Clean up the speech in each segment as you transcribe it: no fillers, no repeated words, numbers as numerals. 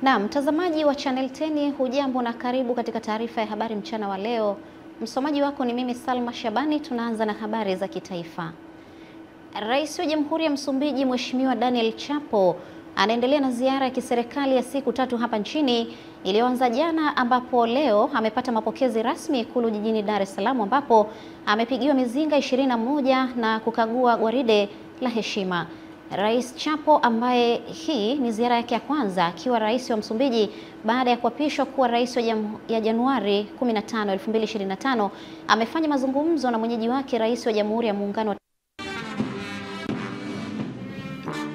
Na mtazamaji wa Channel 10, hujambo na karibu katika taarifa ya habari mchana wa leo. Msomaji wako ni mimi Salma Shabani. Tunaanza na habari za kitaifa. Rais wa Jamhuri ya Msumbiji Mheshimiwa Daniel Chapo anaendelea na ziara ya kiserikali ya siku 3 hapa nchini iliyoanza jana, ambapo leo amepata mapokezi rasmi Ikulu jijini Dar es Salaam, ambapo amepigiwa mizinga 21 na kukagua gwaride la heshima. Rais Chapo, ambaye hii ni ziara yake ya kwanza akiwa rais wa Msumbiji baada ya kuapishwa kuwa rais ya Januari 15, 2025, amefanya mazungumzo na mwenyeji wake Rais wa Jamhuri ya Muungano wa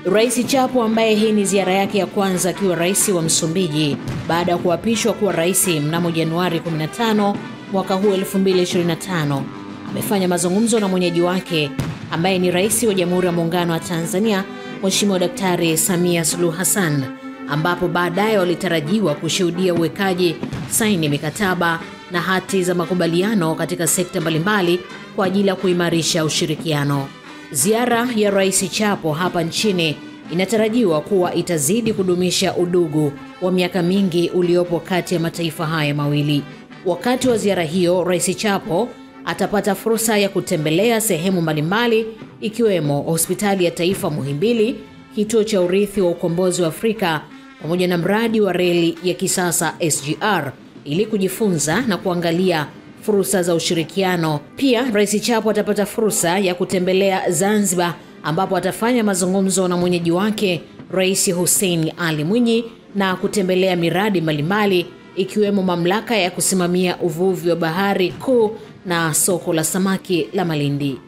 Rais Chapo, ambaye hii ni ziara yake ya kwanza akiwa rais wa Msumbiji baada ya kuapishwa kuwa rais mnamo Januari 15 mwaka huu 2025, amefanya mazungumzo na mwenyeji wake ambaye ni rais wa Jamhuri ya Muungano wa Tanzania Mheshimiwa Daktari Samia Suluhu Hassan, ambapo baadaye walitarajiwa kushuhudia uwekaji saini mikataba na hati za makubaliano katika sekta mbalimbali kwa ajili ya kuimarisha ushirikiano. Ziara ya Rais Chapo hapa nchini inatarajiwa kuwa itazidi kudumisha udugu wa miaka mingi uliopo kati ya mataifa haya mawili. Wakati wa ziara hiyo, Rais Chapo atapata fursa ya kutembelea sehemu mbalimbali ikiwemo Hospitali ya Taifa Muhimbili, Kituo cha Urithi wa Ukombozi wa Afrika pamoja na mradi wa reli ya kisasa SGR ili kujifunza na kuangalia fursa za ushirikiano. Pia Rais Chapo atapata fursa ya kutembelea Zanzibar, ambapo atafanya mazungumzo na mwenyeji wake Rais Hussein Ali Mwinyi na kutembelea miradi mbalimbali ikiwemo mamlaka ya kusimamia uvuvi wa bahari kuu na soko la samaki la Malindi.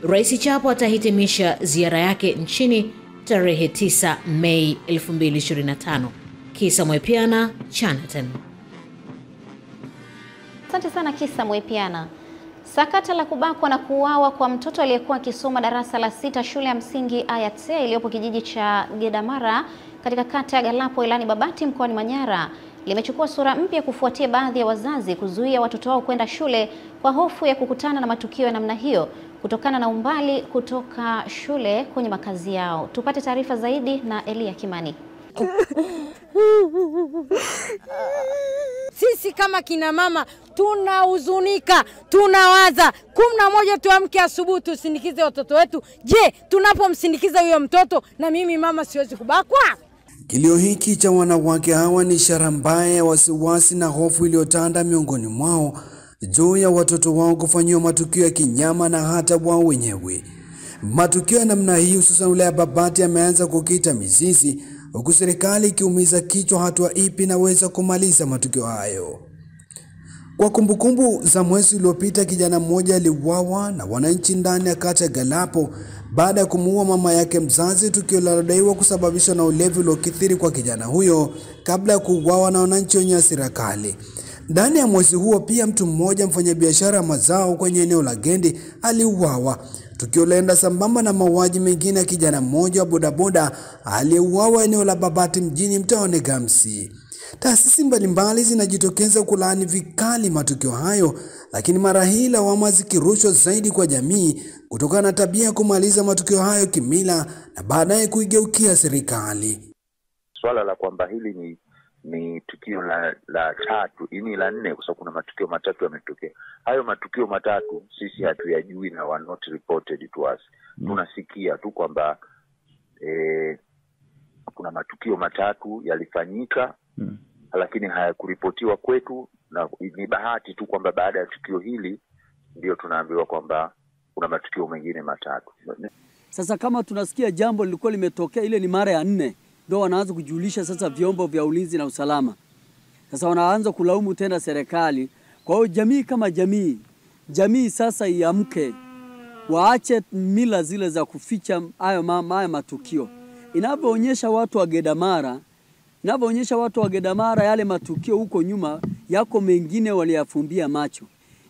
Rais Chapo atahitimisha ziara yake nchini tarehe 9 Mei 2025. Kisa Mwepiana, Channel 10. Asante sana Kisa Mwepiana. Sakata la kubakwa na kuuawa kwa mtoto aliyekuwa akisoma darasa la 6 shule ya msingi Ayatsea iliyopo kijiji cha Gedamara katika kata ya Galapo ilani Babati mkoani Manyara limechukua sura mpya kufuatia baadhi ya wazazi kuzuia watoto wao kwenda shule kwa hofu ya kukutana na matukio ya namna hiyo kutokana na umbali kutoka shule kwenye makazi yao. Tupate taarifa zaidi na Elia Kimani. Sisi kama kina mama tunahuzunika, tunawaza 11 tuamke asubuhi tusindikize watoto wetu. Je, tunapomsindikiza huyo mtoto na mimi mama siwezi kubakwa? Kilio hiki cha wanawake hawa ni ishara mbaya ya wasiwasi na hofu iliyotanda miongoni mwao juu ya watoto wao kufanyiwa matukio ya kinyama na hata wao wenyewe. Matukio ya namna hii hususan wilaya Babati yameanza kukita mizizi, huku serikali ikiumiza kichwa hatua ipi inaweza kumaliza matukio hayo. Kwa kumbukumbu za mwezi uliopita, kijana mmoja aliuawa na wananchi ndani ya kata ya Galapo baada ya kumuua mama yake mzazi, tukio linalodaiwa kusababishwa na ulevi uliokithiri kwa kijana huyo kabla ya kuuawa na wananchi wenye hasira kali. Ndani ya mwezi huo pia mtu mmoja mfanyabiashara mazao kwenye eneo la Gendi aliuawa. Tukio lenda sambamba na mauaji mengine ya kijana mmoja wa bodaboda aliyeuawa eneo la Babati mjini mtaani Gamsi. Taasisi mbalimbali zinajitokeza kulaani vikali matukio hayo, lakini mara hii lawama zikirushwa zaidi kwa jamii kutokana na tabia ya kumaliza matukio hayo kimila na baadaye kuigeukia serikali. Swala la kwamba hili ni tukio la tatu, ini la 4, kwa sababu kuna matukio matatu yametokea. Hayo matukio matatu sisi hatuyajui na were not reported to us. Tunasikia tu kwamba kuna matukio matatu yalifanyika lakini hayakuripotiwa kwetu, na ni bahati tu kwamba baada ya tukio hili ndio tunaambiwa kwamba kuna matukio mengine matatu. Sasa kama tunasikia jambo lilikuwa limetokea, ile ni mara ya 4, ndio wanaanza kujulisha sasa vyombo vya ulinzi na usalama. Sasa wanaanza kulaumu tena serikali. Kwa hiyo jamii kama jamii sasa iamke, waache mila zile za kuficha hayo matukio. Inavyoonyesha watu wa Gedamara yale matukio huko nyuma yako mengine waliyafumbia macho.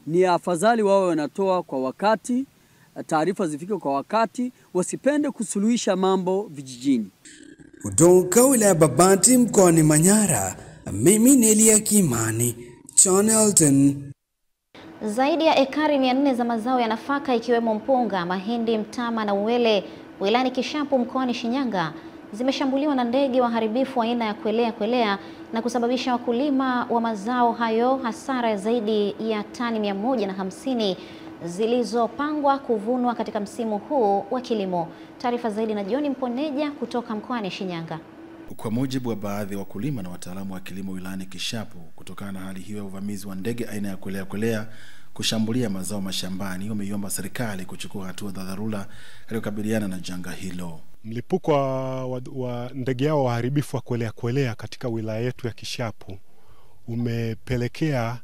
Ni afadhali wao wanatoa kwa wakati, taarifa zifike kwa wakati, wasipende kusuluhisha mambo vijijini. Kutoka wilaya Babati mkoani Manyara, mimi ni Elia Kimani, Channel 10. Zaidi ya ekari 400 za mazao ya nafaka ikiwemo mpunga, mahindi, mtama na uwele wilayani Kishapu mkoani Shinyanga zimeshambuliwa na ndege waharibifu aina ya kwelea na kusababisha wakulima wa mazao hayo hasara ya zaidi ya tani 150 zilizopangwa kuvunwa katika msimu huu wa kilimo. Taarifa zaidi na John Mponeja kutoka mkoani Shinyanga. Kwa mujibu wa baadhi ya wakulima na wataalamu wa kilimo wilayani Kishapu, kutokana na hali hiyo ya uvamizi wa ndege aina ya kwelea kushambulia mazao mashambani, wameiomba serikali kuchukua hatua za dharura katika kukabiliana na janga hilo. Mlipuko wa ndege hao waharibifu wa kwelea katika wilaya yetu ya Kishapu umepelekea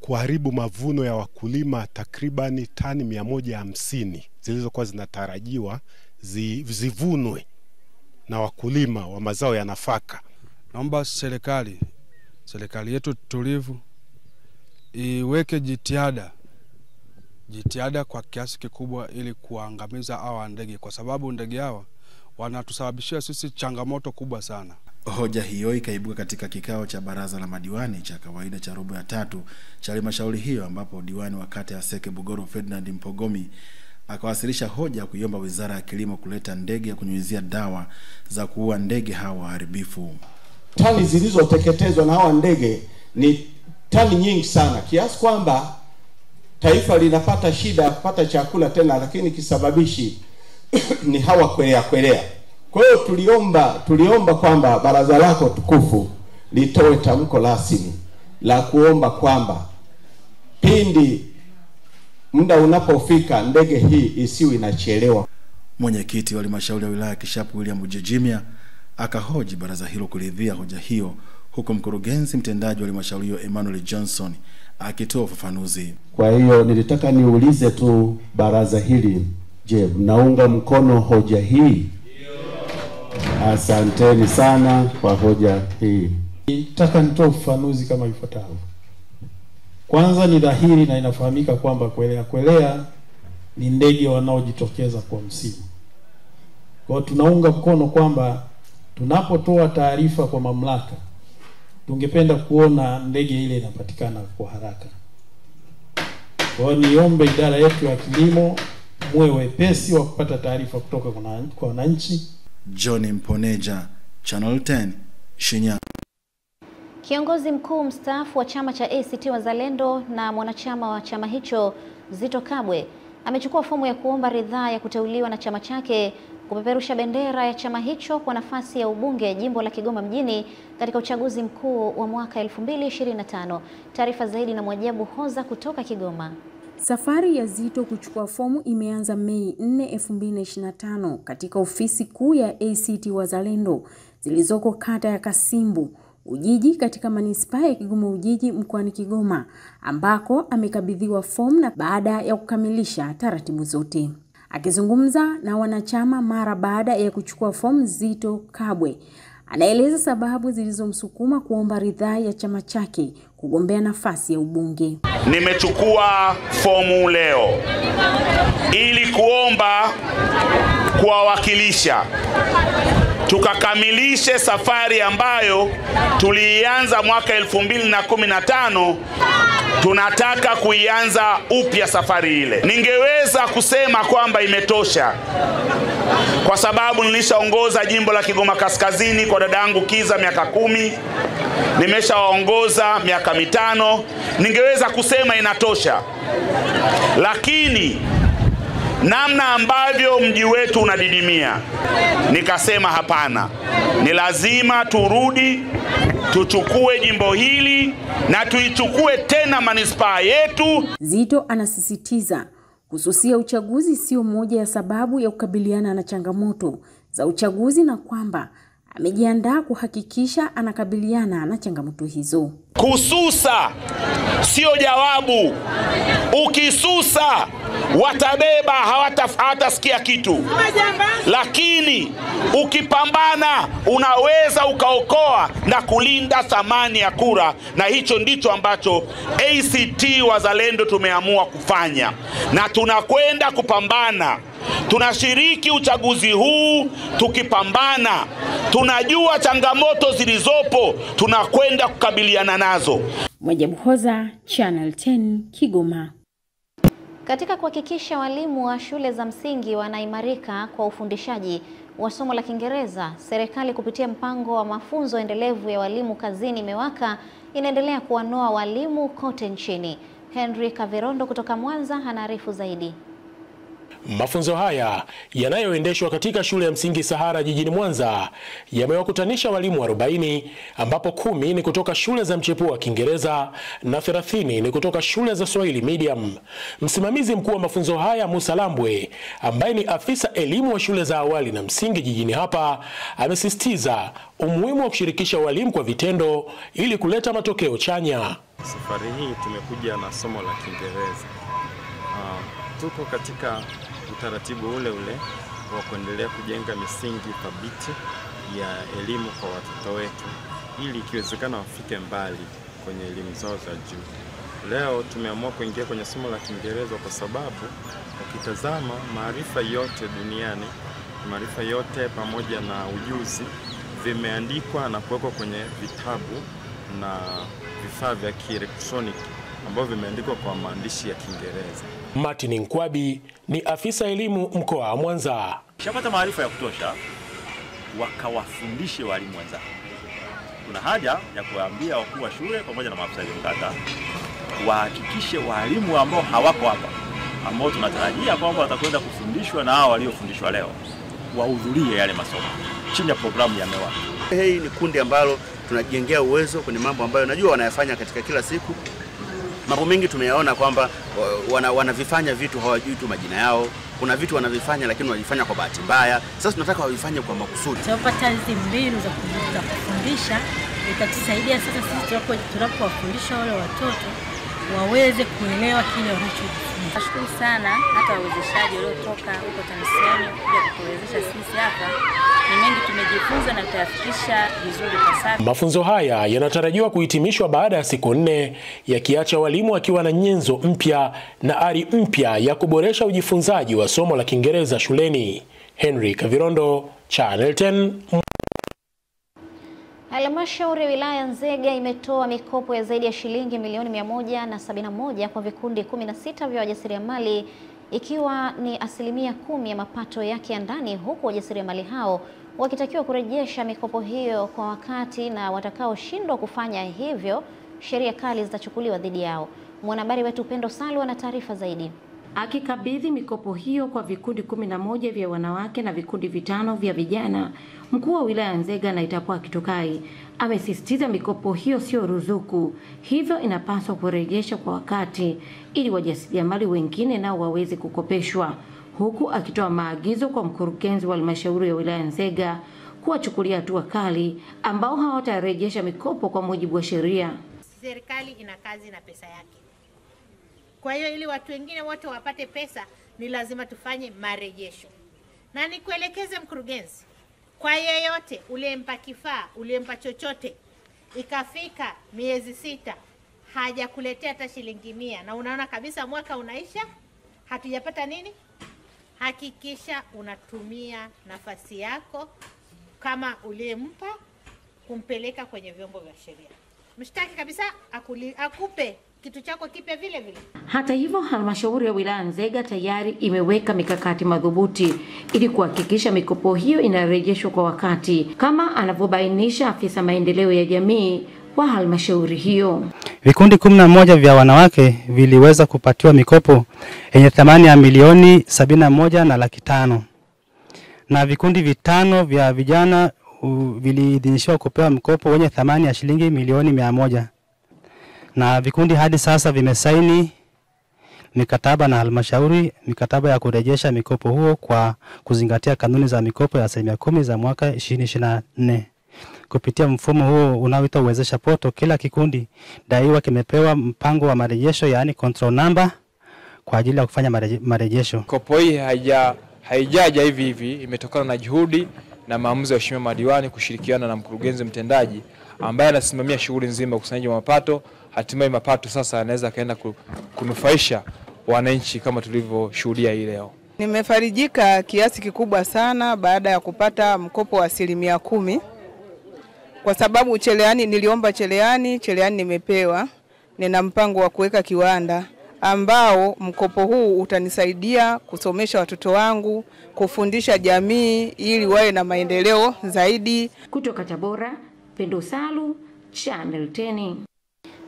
kuharibu mavuno ya wakulima takribani tani 150 zilizokuwa zinatarajiwa zivunwe na wakulima wa mazao ya nafaka. Naomba serikali yetu tulivu iweke jitihada kwa kiasi kikubwa ili kuangamiza hawa ndege, kwa sababu ndege hawa wanatusababishia sisi changamoto kubwa sana. Hoja hiyo ikaibuka katika kikao cha baraza la madiwani cha kawaida cha robo ya 3 cha halmashauri hiyo, ambapo diwani wa kata ya Seke Bugoro Ferdinand Mpogomi akawasilisha hoja kuiomba Wizara ya Kilimo kuleta ndege ya kunyunyizia dawa za kuua ndege hawa waharibifu. Tani zilizoteketezwa na hawa ndege ni tani nyingi sana, kiasi kwamba taifa linapata shida ya kupata chakula tena, lakini kisababishi ni hawa kwelea. Kwa hiyo tuliomba kwamba baraza lako tukufu litoe tamko rasmi la kuomba kwamba pindi muda unapofika ndege hii isiwe inachelewa. Mwenyekiti wa halmashauri ya wilaya Kishapu William Ujejimia akahoji baraza hilo kuridhia hoja hiyo, huku mkurugenzi mtendaji wa halmashauri hiyo Emmanuel Johnson akitoa ufafanuzi. Kwa hiyo nilitaka niulize tu baraza hili, je, mnaunga mkono hoja hii? Asanteni sana kwa hoja hii. Nataka nitoe ufafanuzi kama ifuatavyo. Kwanza, ni dhahiri na inafahamika kwamba kwelea ni ndege wanaojitokeza kwa msimu. Kwa hiyo tunaunga mkono kwamba tunapotoa taarifa kwa mamlaka, tungependa kuona ndege ile inapatikana kwa haraka. Kwa hiyo niombe idara yetu ya kilimo muwe wepesi wa kupata taarifa kutoka kwa wananchi. John Mponeja, Channel 10, Shinyanga. Kiongozi mkuu mstaafu wa chama cha ACT Wazalendo na mwanachama wa chama hicho Zitto Kabwe amechukua fomu ya kuomba ridhaa ya kuteuliwa na chama chake kupeperusha bendera ya chama hicho kwa nafasi ya ubunge jimbo la Kigoma mjini katika uchaguzi mkuu wa mwaka 2025. Taarifa zaidi na Mwajabu Hoza kutoka Kigoma. Safari ya Zitto kuchukua fomu imeanza Mei 4, 2025 katika ofisi kuu ya ACT Wazalendo zilizoko kata ya Kasimbu Ujiji katika manispaa ya Kigoma Ujiji mkoani Kigoma, ambako amekabidhiwa fomu na baada ya kukamilisha taratibu zote. Akizungumza na wanachama mara baada ya kuchukua fomu, Zitto Kabwe anaeleza sababu zilizomsukuma kuomba ridhaa ya chama chake kugombea nafasi ya ubunge. Nimechukua fomu leo ili kuomba kuwawakilisha tukakamilishe safari ambayo tulianza mwaka 2015. Tunataka kuianza upya safari ile. Ningeweza kusema kwamba imetosha, kwa sababu nilishaongoza jimbo la Kigoma Kaskazini kwa dadangu Kiza miaka 10, nimeshaongoza miaka 5. Ningeweza kusema inatosha, lakini namna ambavyo mji wetu unadidimia, nikasema hapana, ni lazima turudi tuchukue jimbo hili na tuichukue tena manispaa yetu. Zitto anasisitiza kususia uchaguzi sio moja ya sababu ya kukabiliana na changamoto za uchaguzi na kwamba amejiandaa kuhakikisha anakabiliana na changamoto hizo. Kususa sio jawabu. Ukisusa watabeba, hawatasikia kitu. Lakini ukipambana unaweza ukaokoa na kulinda thamani ya kura, na hicho ndicho ambacho ACT Wazalendo tumeamua kufanya, na tunakwenda kupambana. Tunashiriki uchaguzi huu tukipambana. Tunajua changamoto zilizopo, tunakwenda kukabiliana nazo. Mwajabu Hoza, Channel 10, Kigoma. Katika kuhakikisha walimu wa shule za msingi wanaimarika kwa ufundishaji, wa somo la Kiingereza, serikali kupitia mpango wa mafunzo endelevu ya walimu kazini MEWAKA inaendelea kuwanoa walimu kote nchini. Henry Kavirondo kutoka Mwanza anaarifu zaidi. Mafunzo haya yanayoendeshwa katika shule ya msingi Sahara jijini Mwanza yamewakutanisha walimu 40 ambapo 10 ni kutoka shule za mchepuo wa Kiingereza na 30 ni kutoka shule za Swahili medium. Msimamizi mkuu wa mafunzo haya Musa Lambwe, ambaye ni afisa elimu wa shule za awali na msingi jijini hapa, amesisitiza umuhimu wa kushirikisha walimu kwa vitendo ili kuleta matokeo chanya. Safari hii tumekuja na somo la Kiingereza. Tuko katika utaratibu ule wa kuendelea kujenga misingi thabiti ya elimu kwa watoto wetu ili ikiwezekana wafike mbali kwenye elimu zao za juu. Leo tumeamua kuingia kwenye somo la Kiingereza kwa sababu ukitazama maarifa yote duniani, maarifa yote pamoja na ujuzi vimeandikwa na kuwekwa kwenye vitabu na vifaa vya kielektroniki ambavyo vimeandikwa kwa maandishi ya Kiingereza. Martin Nkwabi ni afisa elimu mkoa wa Mwanza. Shapata maarifa ya kutosha wakawafundishe walimu wenzao. Kuna haja ya kuwaambia wakuu wa shule pamoja na maafisa elimu kata wahakikishe walimu ambao hawako hapa, ambao tunatarajia kwamba watakwenda kufundishwa na hao waliofundishwa leo, wahudhurie yale masomo chini ya programu ya MEWAKA. Hii ni kundi ambalo tunajengea uwezo kwenye mambo ambayo najua wanayafanya katika kila siku. Mambo mengi tumeyaona kwamba wanavifanya vitu hawajui tu majina yao. Kuna vitu wanavifanya lakini wanavifanya kwa bahati mbaya. Sasa tunataka wavifanye kwa makusudi. Tunapata hizi mbinu za kufundisha itatusaidia sasa sisi tunapowafundisha wale watoto waweze kuelewa kile wanachojifunza. Nashukuru sana hata wawezeshaji waliotoka huko Tanzania kuja kutuwezesha sisi hapa. Ni mengi tumejifunza na tutayafikisha vizuri kwa sasa. Mafunzo haya yanatarajiwa kuhitimishwa baada ya siku 4, yakiacha walimu wakiwa na nyenzo mpya na ari mpya ya kuboresha ujifunzaji wa somo la Kiingereza shuleni. Henry Kavirondo, Channel 10. Halmashauri ya wilaya Nzega imetoa mikopo ya zaidi ya shilingi milioni 171 kwa vikundi 16 vya wajasiriamali, ikiwa ni 10% ya mapato yake ya ndani, huku wajasiriamali hao wakitakiwa kurejesha mikopo hiyo kwa wakati, na watakaoshindwa kufanya hivyo sheria kali zitachukuliwa dhidi yao. Mwanahabari wetu Pendo Salwa na taarifa zaidi. Akikabidhi mikopo hiyo kwa vikundi 11 vya wanawake na vikundi 5 vya vijana, mkuu wa wilaya Nzega na Itapoa Kitukai amesisitiza mikopo hiyo sio ruzuku, hivyo inapaswa kurejesha kwa wakati ili wajasiriamali wengine nao waweze kukopeshwa, huku akitoa maagizo kwa mkurugenzi wa halmashauri ya wilaya Nzega kuwachukulia hatua kali ambao hawatarejesha mikopo kwa mujibu wa sheria. Serikali ina kazi na pesa yake. Kwa hiyo ili watu wengine wote wapate pesa ni lazima tufanye marejesho. Na nikuelekeze mkurugenzi, kwa yeyote uliyempa kifaa, uliyempa chochote, ikafika miezi 6 hajakuletea hata shilingi 100 na unaona kabisa mwaka unaisha hatujapata nini, hakikisha unatumia nafasi yako kama uliyempa kumpeleka kwenye vyombo vya sheria. Mshtaki kabisa akupe kitu chako kipya vile vile. Hata hivyo, halmashauri ya wilaya Nzega tayari imeweka mikakati madhubuti ili kuhakikisha mikopo hiyo inarejeshwa kwa wakati, kama anavyobainisha afisa maendeleo ya jamii wa halmashauri hiyo. Vikundi 11 vya wanawake viliweza kupatiwa mikopo yenye thamani ya milioni 71,500 na vikundi 5 vya vijana viliidhinishwa kupewa mkopo wenye thamani ya shilingi milioni 100. Na vikundi hadi sasa vimesaini mikataba na halmashauri, mikataba ya kurejesha mikopo huo kwa kuzingatia kanuni za mikopo ya 10% za mwaka 2024. Kupitia mfumo huo unaoitwa Uwezesha Poto, kila kikundi daiwa kimepewa mpango wa marejesho, yani control number, kwa ajili ya kufanya marejesho. Mikopo hii haijaja hivi, imetokana na juhudi na maamuzi ya waheshimiwa madiwani kushirikiana na mkurugenzi mtendaji ambaye anasimamia shughuli nzima ukusanyaji wa mapato. Hatimaye mapato sasa yanaweza kaenda kunufaisha wananchi kama tulivyoshuhudia hii leo. Nimefarijika kiasi kikubwa sana baada ya kupata mkopo wa 10%, kwa sababu niliomba cheleani nimepewa. Nina mpango wa kuweka kiwanda ambao mkopo huu utanisaidia kusomesha watoto wangu, kufundisha jamii ili wawe na maendeleo zaidi. Kutoka Tabora, Pendo Salu, Channel 10.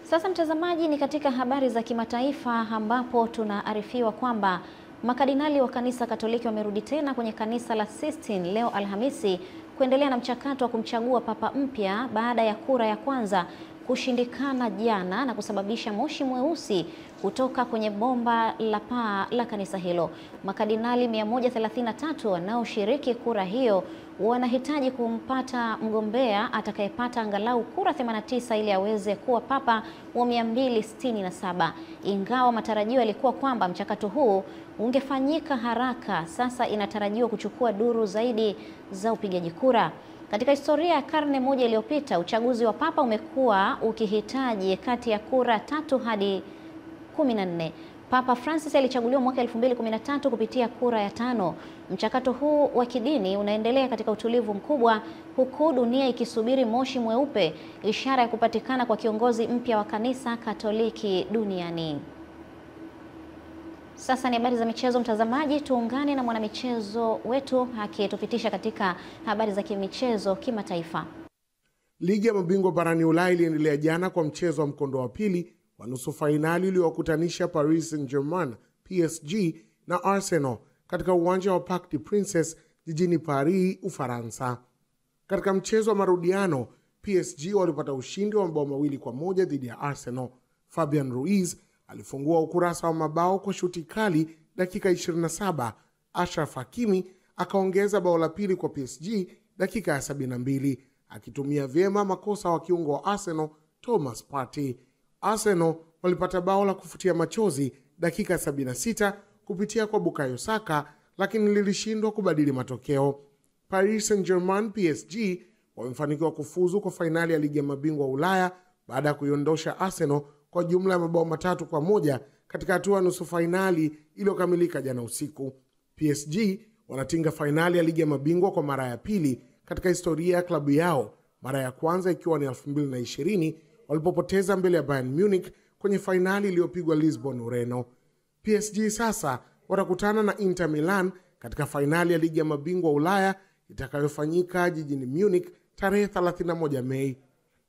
Sasa mtazamaji, ni katika habari za kimataifa ambapo tunaarifiwa kwamba makardinali wa kanisa Katoliki wamerudi tena kwenye kanisa la Sistine leo Alhamisi kuendelea na mchakato wa kumchagua papa mpya baada ya kura ya kwanza kushindikana jana na kusababisha moshi mweusi kutoka kwenye bomba la paa la kanisa hilo. Makardinali 133 wanaoshiriki kura hiyo wanahitaji kumpata mgombea atakayepata angalau kura 89 ili aweze kuwa papa wa 267. Ingawa matarajio yalikuwa kwamba mchakato huu ungefanyika haraka, sasa inatarajiwa kuchukua duru zaidi za upigaji kura. Katika historia ya karne moja iliyopita, uchaguzi wa papa umekuwa ukihitaji kati ya kura 3 hadi 14. Papa Francis alichaguliwa mwaka 2013 kupitia kura ya 5. Mchakato huu wa kidini unaendelea katika utulivu mkubwa huku dunia ikisubiri moshi mweupe, ishara ya kupatikana kwa kiongozi mpya wa kanisa Katoliki duniani. Sasa ni habari za michezo mtazamaji, tuungane na mwanamichezo wetu akitupitisha katika habari za kimichezo kimataifa. Ligi ya mabingwa barani Ulaya iliendelea jana kwa mchezo wa mkondo wa pili wa nusu fainali uliowakutanisha Paris Saint-Germain PSG na Arsenal katika uwanja wa Parc des Princes jijini Paris, Ufaransa. Katika mchezo wa marudiano, PSG walipata ushindi wa mabao 2-1 dhidi ya Arsenal. Fabian Ruiz alifungua ukurasa wa mabao kwa shuti kali dakika 27. Ashraf Hakimi akaongeza bao la pili kwa PSG dakika ya 72, akitumia vyema makosa wa kiungo wa Arsenal Thomas Partey. Arsenal walipata bao la kufutia machozi dakika 76 kupitia kwa Bukayo Saka, lakini lilishindwa kubadili matokeo. Paris Saint-Germain PSG wamefanikiwa kufuzu kwa fainali ya ligi ya mabingwa Ulaya baada ya kuiondosha Arsenal kwa jumla ya mabao 3-1 katika hatua ya nusu fainali iliyokamilika jana usiku. PSG wanatinga fainali ya ligi ya mabingwa kwa mara ya pili katika historia ya klabu yao, mara ya kwanza ikiwa ni 2020 walipopoteza mbele ya Bayern Munich kwenye fainali iliyopigwa Lisbon, Ureno. PSG sasa watakutana na Inter Milan katika fainali ya ligi ya mabingwa Ulaya itakayofanyika jijini Munich tarehe 31 Mei.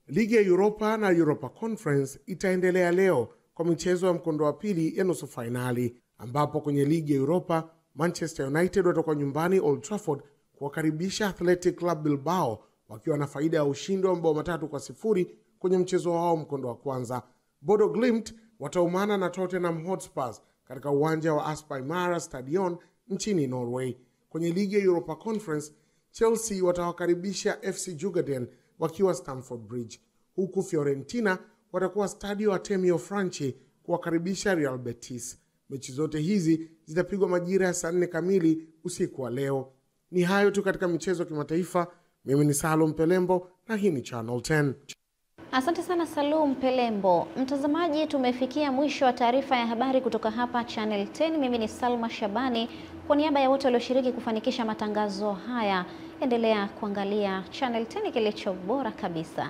Ligi ya Europa na Europa Conference itaendelea leo kwa michezo ya mkondo wa pili ya nusu fainali, ambapo kwenye ligi ya Europa Manchester United watakuwa nyumbani Old Trafford kuwakaribisha Athletic Club Bilbao wakiwa na faida ya ushindi wa mabao 3-0 kwenye mchezo wao mkondo wa kwanza. Bodo Glimt wataumana na Tottenham Hotspur katika uwanja wa Aspire Stadion nchini Norway. Kwenye ligi ya Europa Conference, Chelsea watawakaribisha FC Jugaden wakiwa Stamford Bridge, huku Fiorentina watakuwa Stadio Artemio Franchi kuwakaribisha Real Betis. Mechi zote hizi zitapigwa majira ya saa 4 kamili usiku wa leo. Ni hayo tu katika michezo kimataifa. Mimi ni Salum Pelembo na hii ni Channel 10. Asante sana Salum Pelembo. Mtazamaji, tumefikia mwisho wa taarifa ya habari kutoka hapa Channel 10. Mimi ni Salma Shabani. Kwa niaba ya wote walioshiriki kufanikisha matangazo haya, endelea kuangalia Channel 10, kilicho bora kabisa.